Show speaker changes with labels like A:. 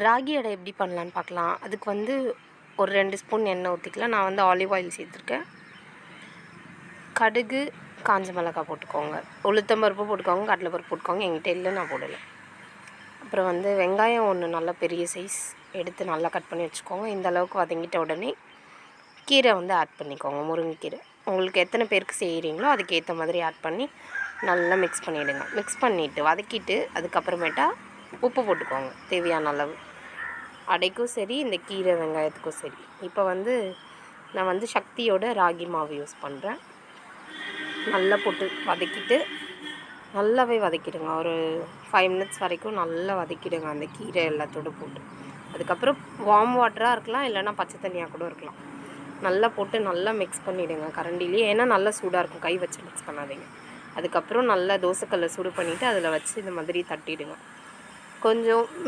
A: ராகி அடை எப்படி பண்ணலான்னு பார்க்கலாம். அதுக்கு வந்து ஒரு 2 ஸ்பூன் எண்ணெய் ஊற்றிக்கலாம். நான் வந்து ஆலிவ் ஆயில் சேர்த்துருக்கேன். கடுகு, காஞ்ச மிளகாய் போட்டுக்கோங்க. உளுத்தம்பருப்பு போட்டுக்கோங்க, கடலைப்பருப்பு போட்டுக்கோங்க. என்கிட்ட இல்லை, நான் போடலை. அப்புறம் வந்து வெங்காயம் ஒன்று நல்ல பெரிய சைஸ் எடுத்து நல்லா கட் பண்ணி வச்சுக்கோங்க. இந்த அளவுக்கு வதங்கிட்ட உடனே கீரை வந்து ஆட் பண்ணிக்கோங்க. முருங்கைக்கீரை உங்களுக்கு எத்தனை பேருக்கு செய்கிறீங்களோ அதுக்கேற்ற மாதிரி ஆட் பண்ணி நல்லா மிக்ஸ் பண்ணிவிடுங்க. மிக்ஸ் பண்ணிவிட்டு வதக்கிட்டு அதுக்கப்புறமேட்டா உப்பு போட்டுக்கோங்க தேவையான அளவு. அடைக்கும் சரி, இந்த கீரை வெங்காயத்துக்கும் சரி. இப்போ வந்து நான் வந்து சக்தியோட ராகி மாவு யூஸ் பண்ணுறேன். நல்லா போட்டு வதக்கிட்டு நல்லாவே வதக்கிடுங்க. ஒரு 5 மினிட்ஸ் வரைக்கும் நல்லா வதக்கிடுங்க அந்த கீரை எல்லாத்தோடு போட்டு. அதுக்கப்புறம் வார்ம் வாட்டராக இருக்கலாம், இல்லைனா பச்சை தண்ணியாக கூட இருக்கலாம். நல்லா போட்டு நல்லா மிக்ஸ் பண்ணிவிடுங்க கரண்டிலேயே. ஏன்னா நல்லா சூடாக இருக்கும், கை வச்சு மிக்ஸ் பண்ணாதீங்க. அதுக்கப்புறம் நல்லா தோசைக்கல்லை சூடு பண்ணிவிட்டு அதில் வச்சு இந்த மாதிரி தட்டிடுங்க. கொஞ்சம்